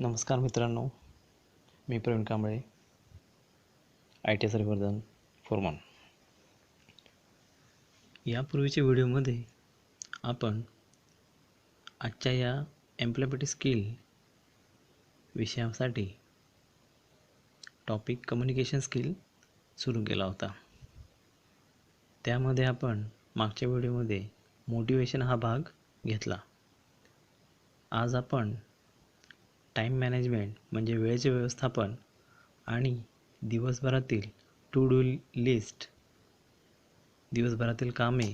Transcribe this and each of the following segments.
नमस्कार मित्रांनो, मी Pravin Kamble, IT सर्व्हरजन Foreman. यापूर्वीच्या व्हिडिओमध्ये आपण आजच्या या एम्प्लॉयबिलिटी स्किल विषयासाठी टॉपिक कम्युनिकेशन स्किल सुरू केला होता. त्यामध्ये आपण मागच्या व्हिडिओमध्ये मोटिवेशन हा भाग घेतला. आज आपण टाईम मॅनेजमेंट म्हणजे वेळेचे व्यवस्थापन आणि दिवसभरातील टू डू लिस्ट, दिवसभरातील कामे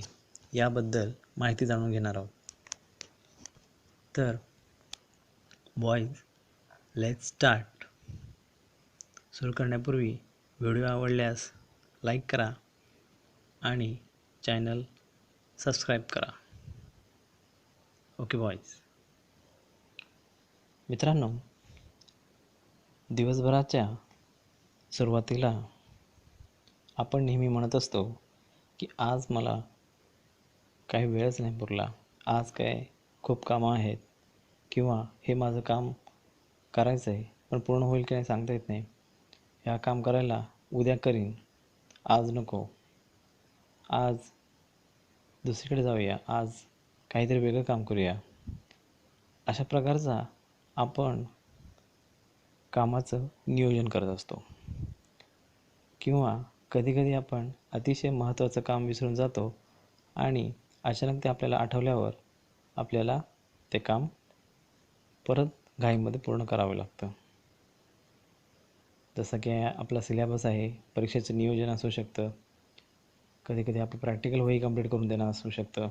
याबद्दल माहिती जाणून घेणार आहोत. तर बॉईज, लेट्स स्टार्ट. सुरू करण्यापूर्वी व्हिडिओ आवडल्यास लाईक करा आणि चॅनल सबस्क्राईब करा. Okay boys. मित्रांनो, दिवसभराच्या सुरुवातीला आपण नेहमी म्हणत असतो की आज मला काही वेळच नाही पुरला, आज काय खूप कामं आहेत, किंवा हे माझं काम करायचं आहे पण पूर्ण होईल की नाही सांगता येत नाही, ह्या काम करायला उद्या करीन, आज नको, आज दुसरीकडे जाऊया, आज काहीतरी वेगळं काम करूया. अशा प्रकारचा आपण कामाचं नियोजन करत असतो. किंवा कधीकधी आपण अतिशय महत्त्वाचं काम विसरून जातो आणि अचानक ते आपल्याला आठवल्यावर आपल्याला ते काम परत घाईमध्ये पूर्ण करावं लागतं. जसं की आपला सिलेबस आहे, परीक्षेचं नियोजन असू शकतं, कधीकधी आपलं प्रॅक्टिकल वही कंप्लीट करून देणं असू शकतं,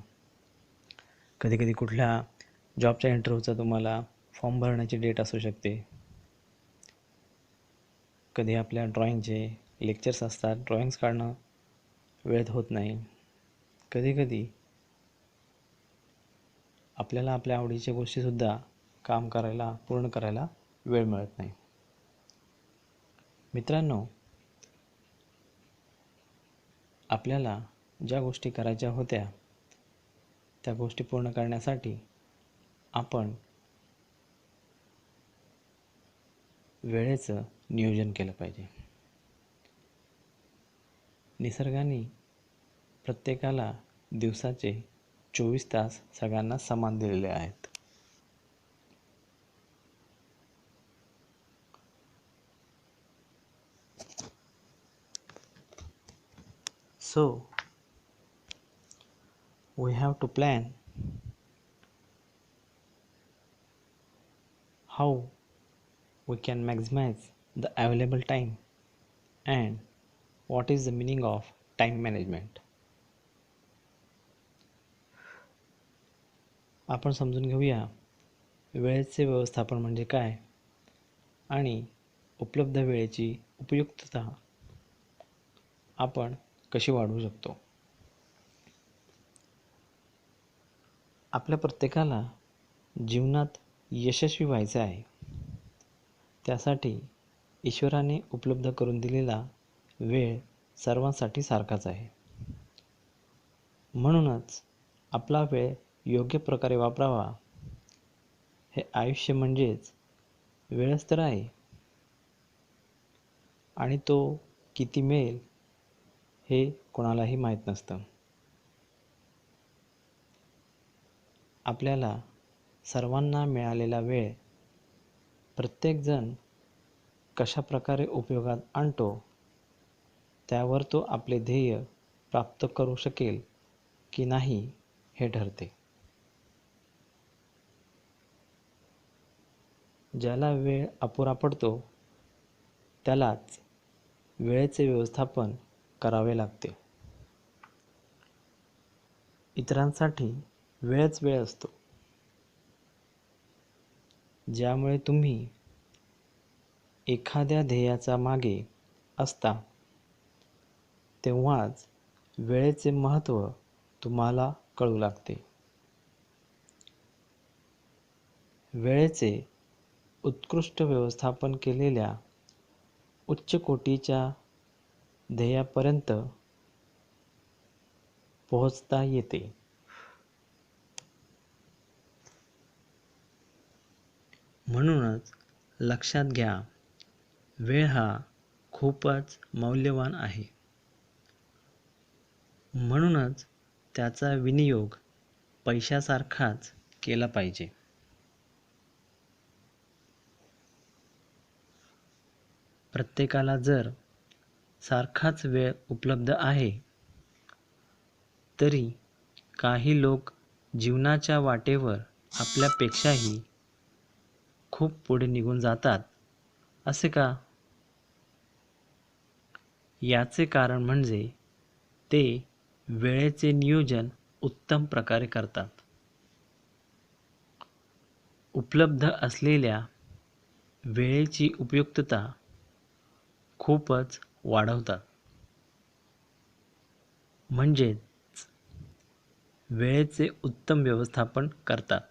कधीकधी कुठल्या जॉबच्या इंटरव्ह्यूचा तुम्हाला फॉर्म भरण्याची डेट असू शकते, कधी आपल्या ड्रॉइंगचे लेक्चर्स असतात, ड्रॉइंग्स काढणं वेळेत होत नाही, कधीकधी आपल्याला आपल्या आवडीच्या गोष्टीसुद्धा काम करायला, पूर्ण करायला वेळ मिळत नाही. मित्रांनो, आपल्याला ज्या गोष्टी करायच्या होत्या त्या गोष्टी पूर्ण करण्यासाठी आपण वेळेचं नियोजन केलं पाहिजे. निसर्गाने प्रत्येकाला दिवसाचे 24 तास सगळ्यांना समान दिलेले आहेत. So, we have to plan how we can maximize the available time and what is the meaning of time management. आपण समजून घेऊया वेळेचे व्यवस्थापन म्हणजे काय आणि उपलब्ध वेळेची उपयुक्तता आपण कशी वाढवू शकतो. आपल्या प्रत्येकाला जीवनात यशस्वी व्हायचे आहे. त्यासाठी ईश्वराने उपलब्ध करून दिलेला वेळ सर्वांसाठी सारखाच आहे. म्हणूनच आपला वेळ योग्य प्रकारे वापरावा. हे आयुष्य म्हणजेच वेळच तर आहे आणि तो किती मिळेल हे कोणालाही माहीत नसतं. आपल्याला सर्वांना मिळालेला वेळ प्रत्येकजण कशा प्रकारे उपयोगात आणतो त्यावर तो आपले ध्येय प्राप्त करू शकेल की नाही हे ठरते. ज्याला वेळ अपुरा पडतो त्यालाच वेळेचे व्यवस्थापन करावे लागते. इतरांसाठी वेळच वेळ असतो, ज्यामुळे तुम्ही एखाद्या ध्येयाचा मागे असता तेव्हाच वेळेचे महत्त्व तुम्हाला कळू लागते. वेळेचे उत्कृष्ट व्यवस्थापन केलेल्या उच्च कोटीच्या ध्येयापर्यंत पोहोचता येते. म्हणूनच लक्षात घ्या, वेळ हा खूपच मौल्यवान आहे. म्हणूनच त्याचा विनियोग पैशासारखाच केला पाहिजे. प्रत्येकाला जर सारखाच वेळ उपलब्ध आहे, तरी काही लोक जीवनाच्या वाटेवर आपल्यापेक्षाही खूप पुढे निघून जातात. असे का? याचे कारण म्हणजे ते वेळेचे नियोजन उत्तम प्रकारे करतात. उपलब्ध असलेल्या वेळेची उपयुक्तता खूपच वाढवतात. म्हणजेच वेळेचे उत्तम व्यवस्थापन करतात.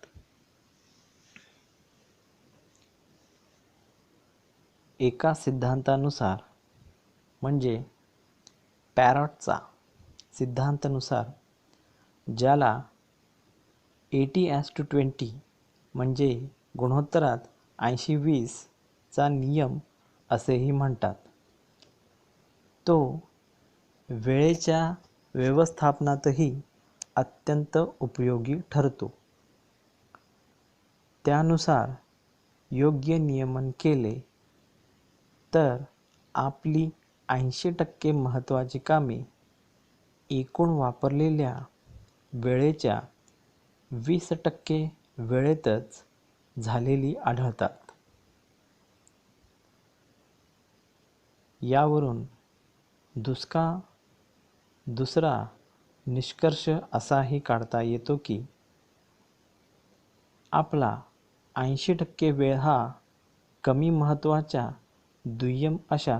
एका सिद्धांतानुसार म्हणजे पॅरेटोचा सिद्धांतानुसार ज्याला 80:20 म्हणजे गुणोत्तरात 80-20 चा नियम असेही म्हणतात, तो वेळेच्या व्यवस्थापनातही अत्यंत उपयोगी ठरतो. त्यानुसार योग्य नियमन केले तर आपली 80% महत्त्वाची कामे एकूण वापरलेल्या वेळेच्या 20% वेळेतच झालेली आढळतात. यावरून दुसरा निष्कर्ष असाही काढता येतो की आपला 80% वेळ हा कमी महत्त्वाच्या दुय्यम अशा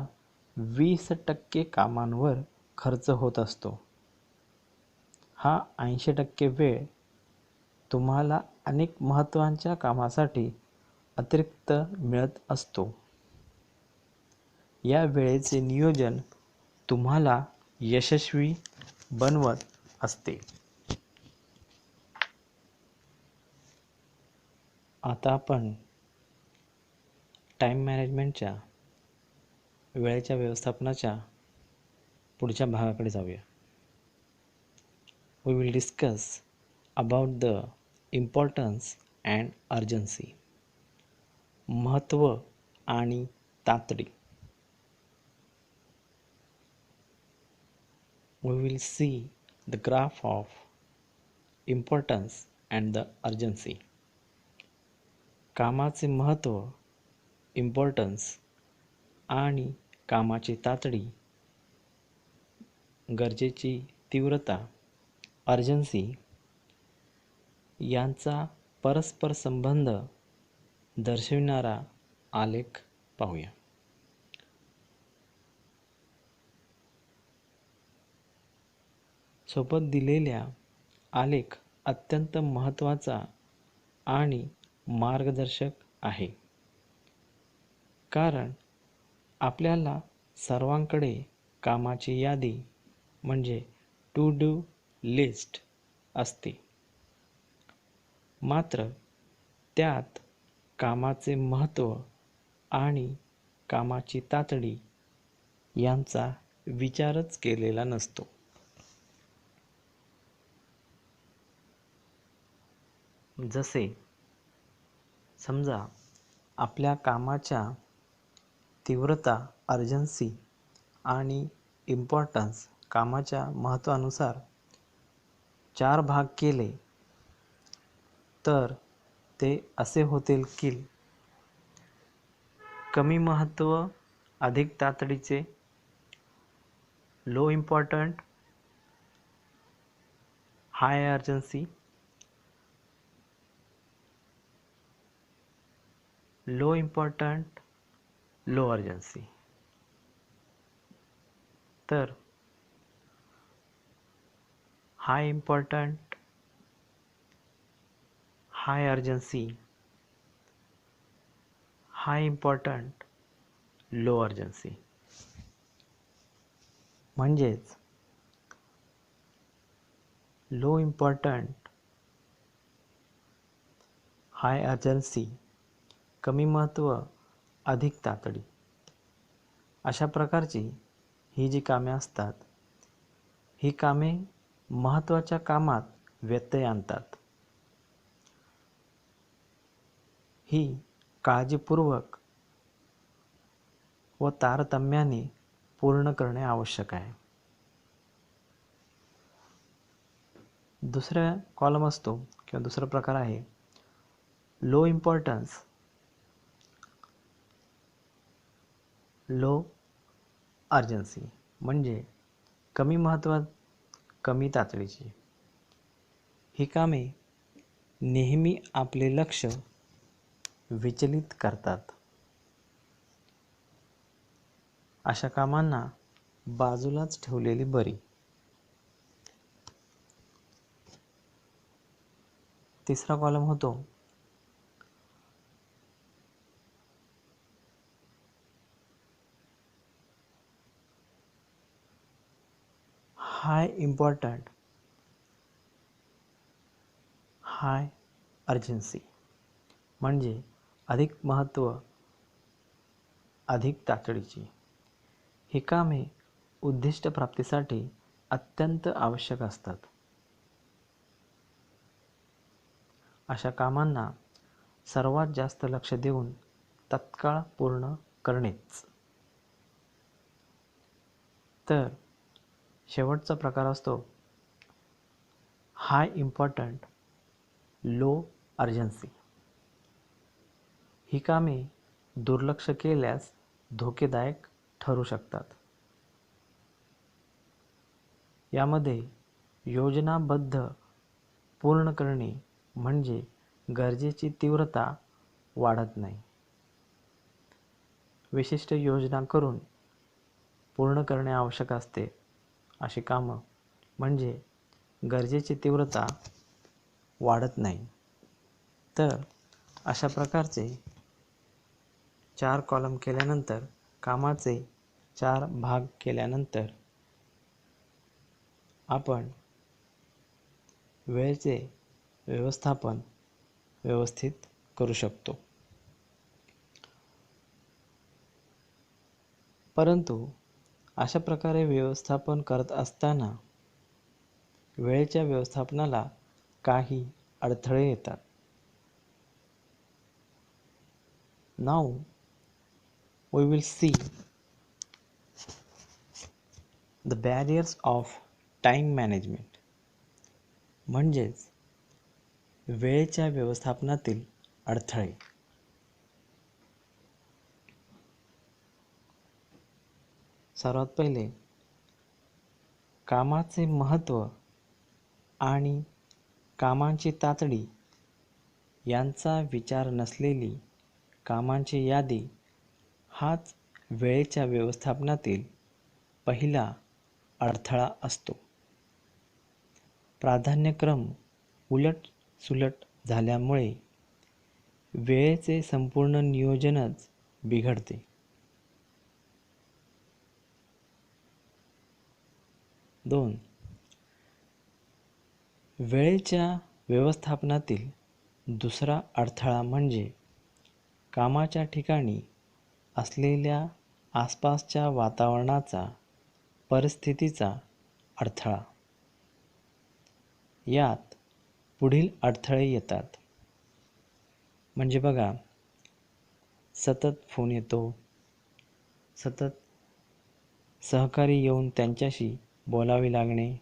20% कामांवर खर्च होत असतो. हा 80% वेळ तुम्हाला अनेक महत्त्वाच्या कामासाठी अतिरिक्त मिळत असतो. या वेळेचे नियोजन तुम्हाला यशस्वी बनवत असते. आता आपण टाईम मॅनेजमेंटच्या वेळेच्या व्यवस्थापनाच्या पुढच्या भागाकडे जाऊया. We will discuss about the importance and urgency. महत्त्व आणि तातडी. We will see the graph of importance and the urgency. कामाचे महत्त्व इम्पॉर्टन्स आणि कामाची तातडी, गरजेची तीव्रता अर्जन्सी यांचा परस्पर संबंध दर्शविणारा आलेख पाहूया. सोबत दिलेल्या आलेख अत्यंत महत्त्वाचा आणि मार्गदर्शक आहे, कारण आपल्याला सर्वांकडे कामाची यादी म्हणजे टू डू लिस्ट असते. मात्र त्यात कामाचे महत्त्व आणि कामाची तातडी यांचा विचारच केलेला नसतो. जसे समजा आपल्या कामाच्या तीव्रता अर्जन्सी आणि इम्पॉर्टन्स कामाच्या महत्त्वानुसार 4 भाग केले तर ते असे होतील की कमी महत्त्व अधिक तातडीचे, low important high urgency, low important low urgency. तर high important high urgency, high important low urgency. म्हणजेच लो इम्पॉर्टंट हाय अर्जन्सी कमी महत्त्व अधिक तातडी. अशा प्रकारची ही जी कामे असतात, ही कामे महत्त्वाच्या कामात व्यत्यय आणतात. ही काळजीपूर्वक व तारतम्याने पूर्ण करणे आवश्यक आहे. दुसरा कॉलम असतो किंवा दुसरा प्रकार आहे लो इम्पॉर्टन्स, लो अर्जन्सी, म्हणजे कमी महत्त्व, कमी तातडीची. ही कामे नेहमी आपले लक्ष विचलित करतात. अशा कामांना बाजूलाच ठेवलेली बरी. तिसरा कॉलम होतो हाय इम्पॉर्टंट, हाय अर्जन्सी, म्हणजे अधिक महत्त्व, अधिक तातडीची. ही कामे उद्दिष्ट प्राप्तीसाठी अत्यंत आवश्यक असतात. अशा कामांना सर्वात जास्त लक्ष देऊन तत्काळ पूर्ण करणेच. तर शेवटचा प्रकार असतो हाय इम्पॉर्टंट, लो अर्जन्सी. ही कामे दुर्लक्ष केल्यास धोकेदायक ठरू शकतात. यामध्ये योजनाबद्ध पूर्ण करणे म्हणजे गरजेची तीव्रता वाढत नाही. विशिष्ट योजना करून पूर्ण करणे आवश्यक असते. अशी कामं म्हणजे गरजेची तीव्रता वाढत नाही. तर अशा प्रकारचे 4 कॉलम केल्यानंतर, कामाचे 4 भाग केल्यानंतर आपण वेळेचे व्यवस्थापन व्यवस्थित करू शकतो. परंतु अशा प्रकारे व्यवस्थापन करत असताना वेळेच्या व्यवस्थापनाला काही अडथळे येतात. Now we will see the barriers of time management, म्हणजेच वेळेच्या व्यवस्थापनातील अडथळे. सर्वात पहिले कामाचे महत्त्व आणि कामांची तातडी यांचा विचार नसलेली कामांची यादी हाच वेळेच्या व्यवस्थापनातील पहिला अडथळा असतो. प्राधान्यक्रम उलटसुलट झाल्यामुळे वेळेचे संपूर्ण नियोजनच बिघडते. 2. वेळेच्या व्यवस्थापनातील दुसरा अडथळा म्हणजे कामाच्या ठिकाणी असलेल्या आसपासच्या वातावरणाचा, परिस्थितीचा अडथळा. यात पुढील अडथळे येतात. म्हणजे बघा, सतत फोन येतो, सतत सहकारी येऊन त्यांच्याशी बोलावे लागणे,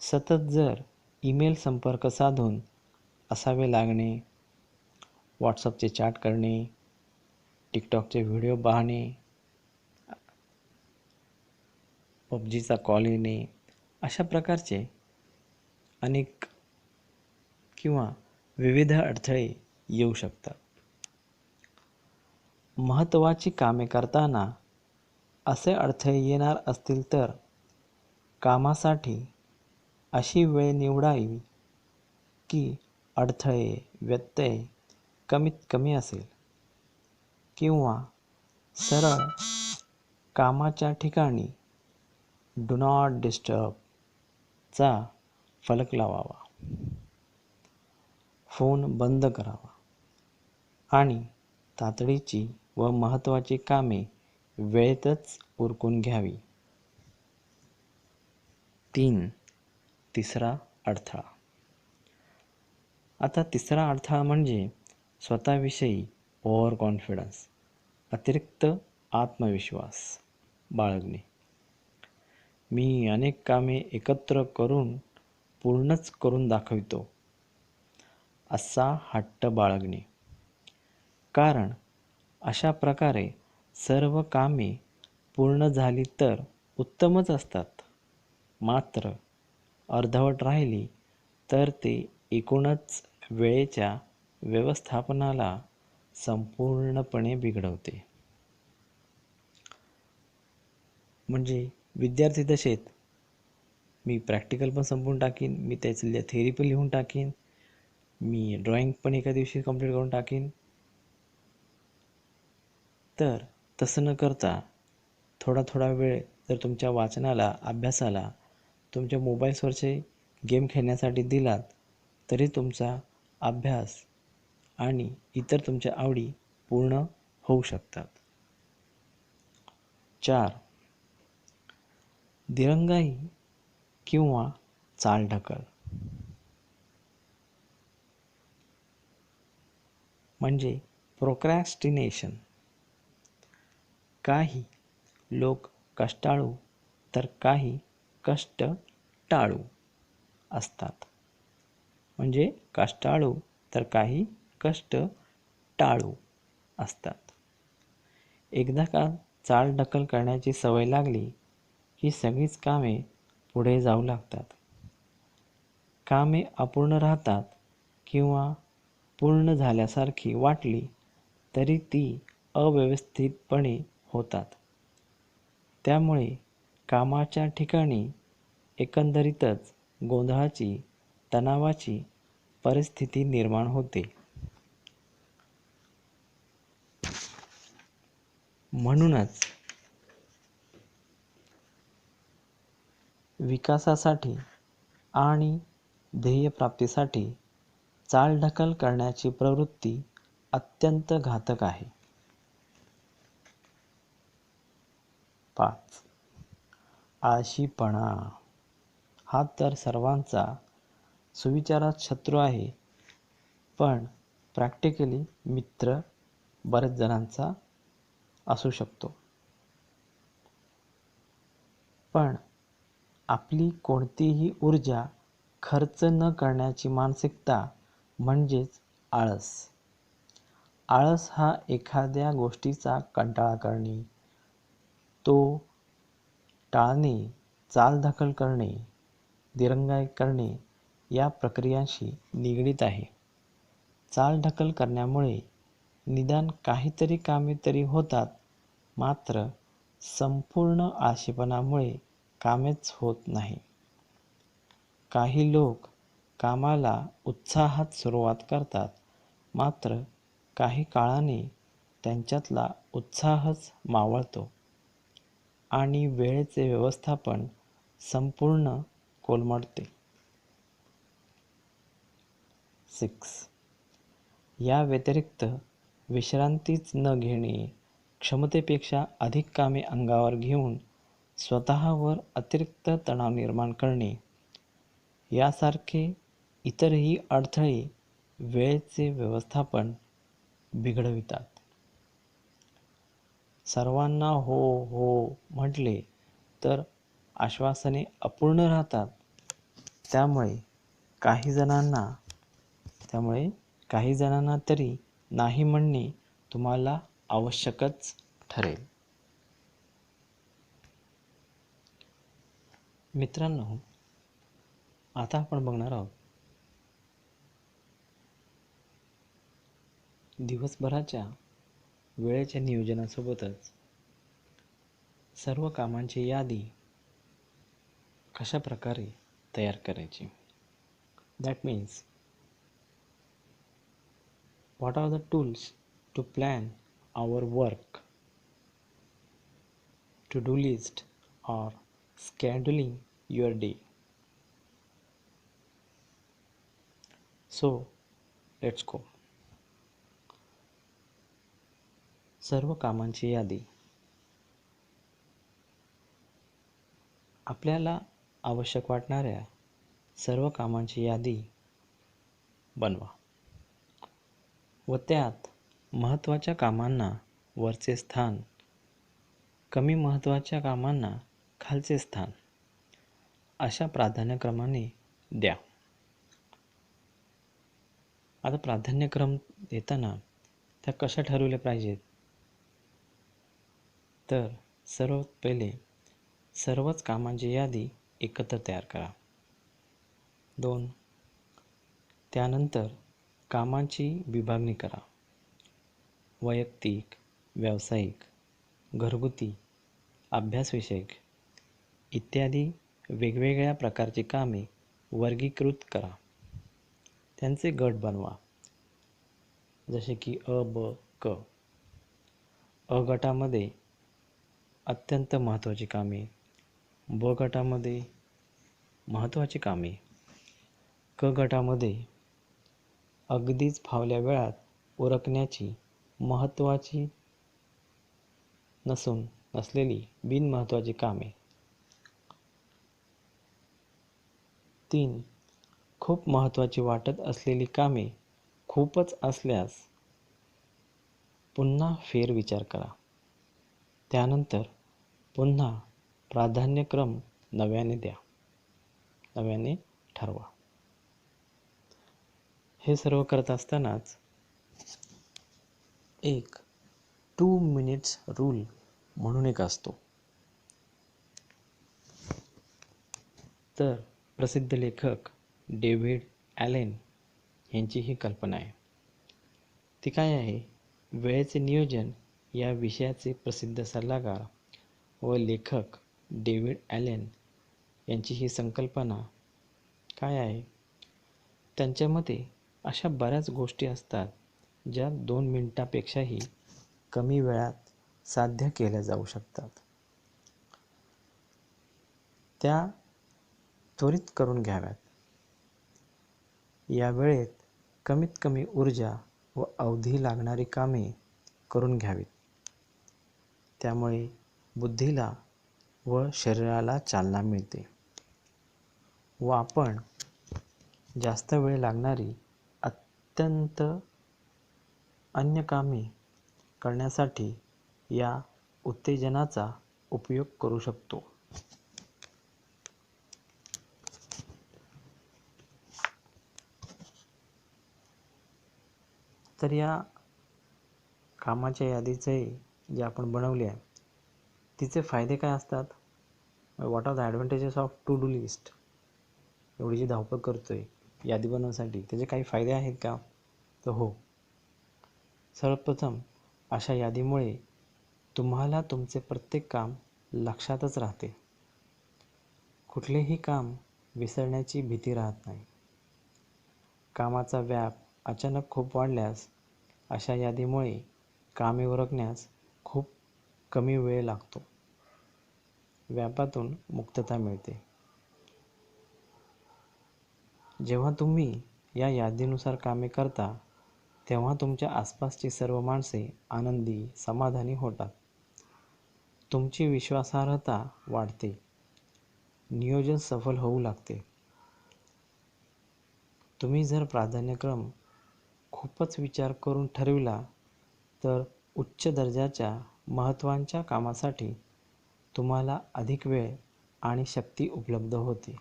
सतत जर ईमेल संपर्क साधून असावे लागणे, व्हॉट्सअपचे चॅट करणे, टिकटॉकचे व्हिडिओ पाहणे, पबजीचा कॉल येणे, अशा प्रकारचे अनेक किंवा विविध अडथळे येऊ शकतात. महत्त्वाची कामे करताना असे अडथळे येणार असतील तर कामासाठी अशी वेळ निवडावी की अडथळे, व्यत्यय कमीत कमी असेल, किंवा सरळ कामाच्या ठिकाणी डू नॉट डिस्टर्ब चा फलक लावावा, फोन बंद करावा आणि तातडीची व महत्त्वाची कामे वेळेतच उरकून घ्यावी. 3. तिसरा अडथळा. आता तिसरा अडथळा म्हणजे स्वतःविषयी ओव्हर कॉन्फिडन्स, अतिरिक्त आत्मविश्वास बाळगणे. मी अनेक कामे एकत्र करून पूर्णच करून दाखवितो असा हट्ट बाळगणे. कारण अशा प्रकारे सर्व कामे पूर्ण झाली तर उत्तमच असतात, मात्र अर्धवट राहिली तर ते एकूणच वेळेच्या व्यवस्थापनाला संपूर्णपणे बिघडवते. म्हणजे विद्यार्थी दशेत मी प्रॅक्टिकल पण संपवून टाकीन, मी त्याची थेअरी पण लिहून टाकीन, मी ड्रॉइंग पण एका दिवशी कंप्लीट करून टाकीन. तर तसं न करता थोडा थोडा वेळ जर तुमच्या वाचनाला, अभ्यासाला, तुमच्या मोबाईल्सवरचे गेम खेळण्यासाठी दिलात तरी तुमचा अभ्यास आणि इतर तुमच्या आवडी पूर्ण होऊ शकतात. 4. दिरंगाई किंवा चालढकल. म्हणजे प्रोक्रॅस्टिनेशन. काही लोक कष्टाळू तर काही कष्ट टाळू असतात. म्हणजे कष्टाळू तर काही कष्ट टाळू असतात. एकदा का चालढकल करण्याची सवय लागली की सगळीच कामे पुढे जाऊ लागतात. कामे अपूर्ण राहतात किंवा पूर्ण झाल्यासारखी वाटली तरी ती अव्यवस्थितपणे होतात. त्यामुळे कामाच्या ठिकाणी एकंदरीतच गोंधळाची, तणावाची परिस्थिती निर्माण होते. म्हणूनच विकासासाठी आणि ध्येयप्राप्तीसाठी चालढकल करण्याची प्रवृत्ती अत्यंत घातक आहे. 5. आळशीपणा. हा तर सर्वांचा सुविचारात शत्रू आहे, पण प्रॅक्टिकली मित्र बरेच जणांचा असू शकतो. पण आपली कोणतीही ऊर्जा खर्च न करण्याची मानसिकता म्हणजेच आळस. आळस हा एखाद्या गोष्टीचा कंटाळा करणे, तो टाळणे, चालढकल करणे, दिरंगाई करणे या प्रक्रियांशी निगडीत आहे. चालढकल करण्यामुळे निदान काहीतरी कामे तरी होतात, मात्र संपूर्ण आळशीपणामुळे कामेच होत नाही. काही लोक कामाला उत्साहात सुरुवात करतात, मात्र काही काळाने त्यांच्यातला उत्साहच मावळतो आणि वेळेचे व्यवस्थापन संपूर्ण कोलमडते. 6. या व्यतिरिक्त विश्रांतीच न घेणे, क्षमतेपेक्षा अधिक कामे अंगावर घेऊन स्वतःवर अतिरिक्त तणाव निर्माण करणे यासारखे इतरही अडथळे वेळेचे व्यवस्थापन बिघडवितात. सर्वांना हो हो म्हटले तर आश्वासने अपूर्ण राहतात. त्यामुळे काही जणांना तरी नाही म्हणणे तुम्हाला आवश्यकच ठरेल. मित्रांनो, आता आपण बघणार आहोत दिवसभराच्या वेळेच्या नियोजनासोबतच सर्व कामांची यादी कशा प्रकारे तयार करायची. That means what are the tools to plan our work, to-do list or scheduling your day. So let's go. सर्व कामांची यादी. आपल्याला आवश्यक वाटणाऱ्या सर्व कामांची यादी बनवा व त्यात महत्त्वाच्या कामांना वरचे स्थान, कमी महत्त्वाच्या कामांना खालचे स्थान अशा प्राधान्यक्रमाने द्या. आता प्राधान्यक्रम देताना त्या कशा ठरवल्या पाहिजेत? तर सर्वात पहिले सर्वच कामांची यादी एकत्र तयार करा. 2. त्यानंतर कामांची विभागणी करा. वैयक्तिक, व्यावसायिक, घरगुती, अभ्यासविषयक इत्यादी वेगवेगळ्या प्रकारची कामे वर्गीकृत करा. त्यांचे गट बनवा. जसे की अ, ब, क. अ गटामध्ये अत्यंत महत्त्वाची कामे, ब गटामध्ये महत्त्वाची कामे, क गटामध्ये अगदीच फावल्या वेळात उरकण्याची महत्त्वाची नसलेली बिनमहत्त्वाची कामे. 3. खूप महत्त्वाची वाटत असलेली कामे खूपच असल्यास पुन्हा फेरविचार करा. त्यानंतर पुन्हा प्राधान्यक्रम नव्याने ठरवा. हे सर्व करत असतानाच एक 2 मिनिट्स रूल म्हणून एक असतो. तर प्रसिद्ध लेखक डेव्हिड ॲलेन यांची ही कल्पना आहे. ती काय आहे? वेळेचे नियोजन या विषयाचे प्रसिद्ध सल्लागार व लेखक डेव्हिड ॲलेन यांची ही संकल्पना काय आहे? त्यांच्या मते अशा बऱ्याच गोष्टी असतात ज्या 2 मिनिटापेक्षाही कमी वेळात साध्य केल्या जाऊ शकतात. त्या त्वरित करून घ्याव्यात. या वेळेत कमीत कमी ऊर्जा व अवधी लागणारी कामे करून घ्यावीत. त्यामुळे बुद्धीला व शरीराला चालना मिळते व आपण जास्त वेळ लागणारी अत्यंत अन्य कामे करण्यासाठी या उत्तेजनाचा उपयोग करू शकतो. तर या कामाच्या यादीचे जे आपण बनवले आहे तिचे फायदे काय असतात? What are the advantages of to do list? एवढी जी धावपळ करतोय यादी बनवण्यासाठी त्याचे काही फायदे आहेत का? तर हो. सर्वप्रथम अशा यादीमुळे तुम्हाला तुमचे प्रत्येक काम लक्षातच राहते. कुठलेही काम विसरण्याची भीती राहत नाही. कामाचा व्याप अचानक खूप वाढल्यास अशा यादीमुळे कामे उरकण्यास खूप कमी वेळ लागतो. व्यापातून मुक्तता मिळते. जेव्हा तुम्ही या यादीनुसार कामे करता तेव्हा तुमच्या आसपासची सर्व माणसे आनंदी, समाधानी होतात. तुमची विश्वासार्हता वाढते. नियोजन सफल होऊ लागते. तुम्ही जर प्राधान्यक्रम खूपच विचार करून ठरविला तर उच्च दर्जाच्या महत्त्वाच्या कामासाठी तुम्हाला अधिक वेळ आणि शक्ती उपलब्ध होते.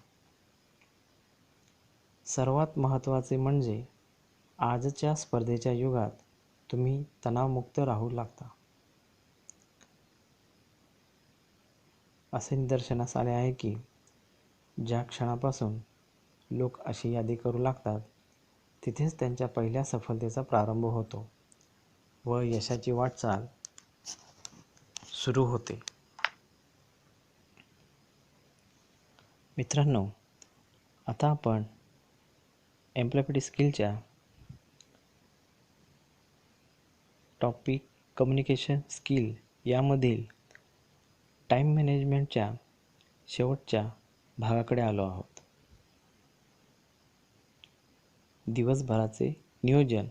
सर्वात महत्त्वाचे म्हणजे आजच्या स्पर्धेच्या युगात तुम्ही तणावमुक्त राहू लागता. असे निदर्शनास आले आहे की ज्या क्षणापासून लोक अशी यादी करू लागतात तिथेच त्यांच्या पहिल्या सफलतेचा प्रारंभ होतो व यशाची वाटचाल सुरू होते. मित्रांनो, आता आपण एम्प्लॉयबिलिटी स्किलच्या टॉपिक कम्युनिकेशन स्किल यामधील टाईम मॅनेजमेंटच्या शेवटच्या भागाकडे आलो आहोत. दिवसभराचे नियोजन,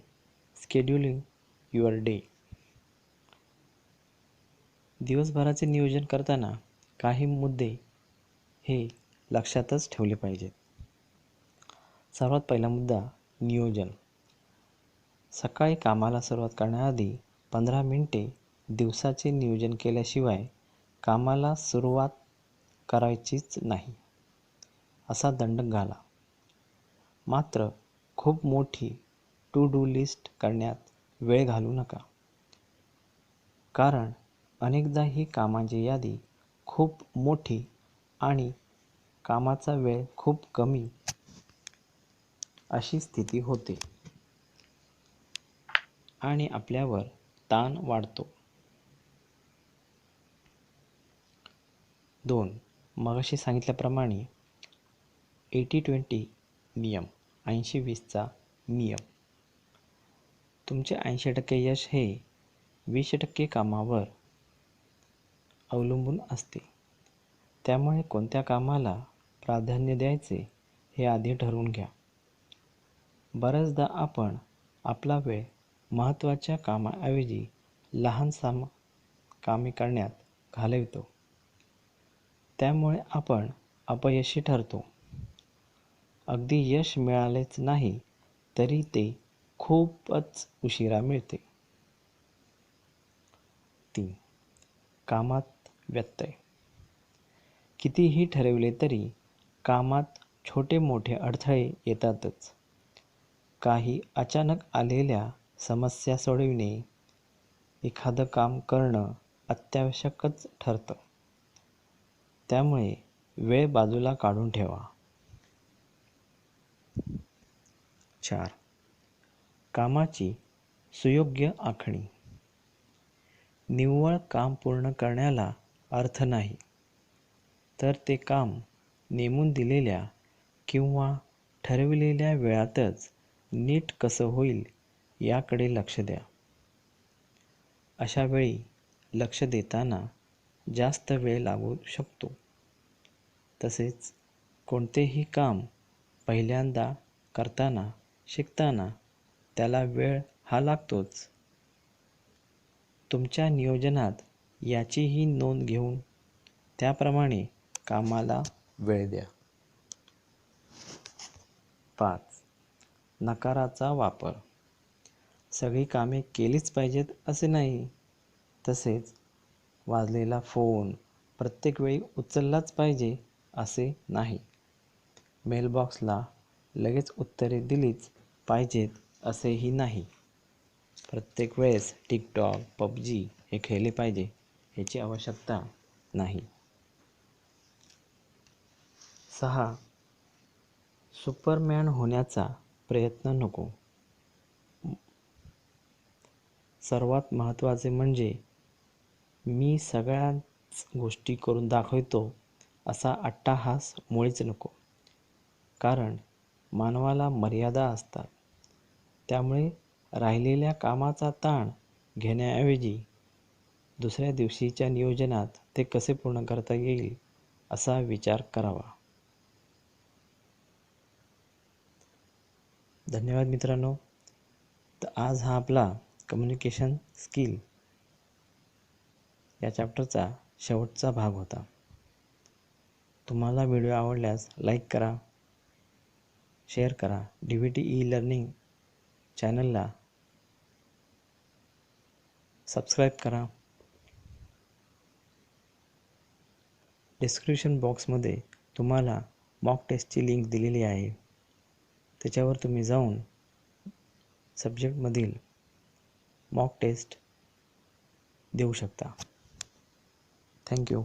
स्केड्युलिंग युअर डे. दिवसभराचे नियोजन करताना काही मुद्दे हे लक्षातच ठेवले पाहिजेत. सर्वात पहिला मुद्दा नियोजन. सकाळी कामाला सुरुवात करण्याआधी 15 मिनिटे दिवसाचे नियोजन केल्याशिवाय कामाला सुरुवात करायचीच नाही असा दंडक घाला. मात्र खूप मोठी टू डू लिस्ट करण्यात वेळ घालवू नका. कारण अनेकदा ही कामांची यादी खूप मोठी आणि कामाचा वेळ खूप कमी अशी स्थिती होते आणि आपल्यावर ताण वाढतो. 2. मगाशी सांगितल्याप्रमाणे 80-20 नियम, 80-20चा नियम. तुमचे 80% यश हे 20% कामावर अवलंबून असते. त्यामुळे कोणत्या कामाला प्राधान्य द्यायचे हे आधी ठरवून घ्या. बऱ्याचदा आपण आपला वेळ महत्त्वाच्या कामाऐवजी लहान कामे करण्यात घालवितो. त्यामुळे आपण अपयशी ठरतो. अगदी यश मिळालेच नाही तरी ते खूपच उशिरा मिळते. 3. कामात व्यत्यय. कितीही ठरवले तरी कामात छोटे मोठे अडथळे येतातच. काही अचानक आलेल्या समस्या सोडविणे, एखादं काम करणं अत्यावश्यकच ठरतं. त्यामुळे वेळ बाजूला काढून ठेवा. 4. कामाची सुयोग्य आखणी. निव्वळ काम पूर्ण करण्याला अर्थ नाही, तर ते काम नेमून दिलेल्या किंवा ठरविलेल्या वेळातच नीट कसं होईल याकडे लक्ष द्या. अशा वेळी लक्ष देताना जास्त वेळ लागू शकतो. तसेच कोणतेही काम पहिल्यांदा करताना, शिकताना त्याला वेळ हा लागतोच. तुमच्या नियोजनात याचीही नोंद घेऊन त्याप्रमाणे कामाला वेळ द्या. 5. नकाराचा वापर. सगळी कामे केलीच पाहिजेत असे नाही. तसेच वाजलेला फोन प्रत्येक वेळी उचललाच पाहिजे असे नाही. मेलबॉक्सला लगेच उत्तरे दिलीच पाहिजेत असेही नाही. प्रत्येक वेळेस टिकटॉक, पबजी हे खेळले पाहिजे याची आवश्यकता नाही. 6. सुपरमॅन होण्याचा प्रयत्न नको. सर्वात महत्त्वाचे म्हणजे मी सगळ्याच गोष्टी करून दाखवतो असा अट्टाहास मुळीच नको. कारण मानवाला मर्यादा असतात. त्यामुळे राहिलेल्या कामाचा ताण घेण्याऐवजी दुसऱ्या दिवशीच्या नियोजनात ते कसे पूर्ण करता येईल असा विचार करावा. धन्यवाद मित्रांनो. तर आज हा आपला कम्युनिकेशन स्किल या चॅप्टरचा शेवटचा भाग होता. तुम्हाला व्हिडिओ आवडल्यास लाईक करा, शेअर करा. DVT ई-लर्निंग चॅनलला सबस्क्राईब करा. डिस्क्रिप्शन बॉक्समध्ये तुम्हाला मॉक टेस्टची लिंक दिलेली आहे. त्याच्यावर तुम्ही जाऊन सब्जेक्टमधील मॉक टेस्ट देऊ शकता. थँक्यू.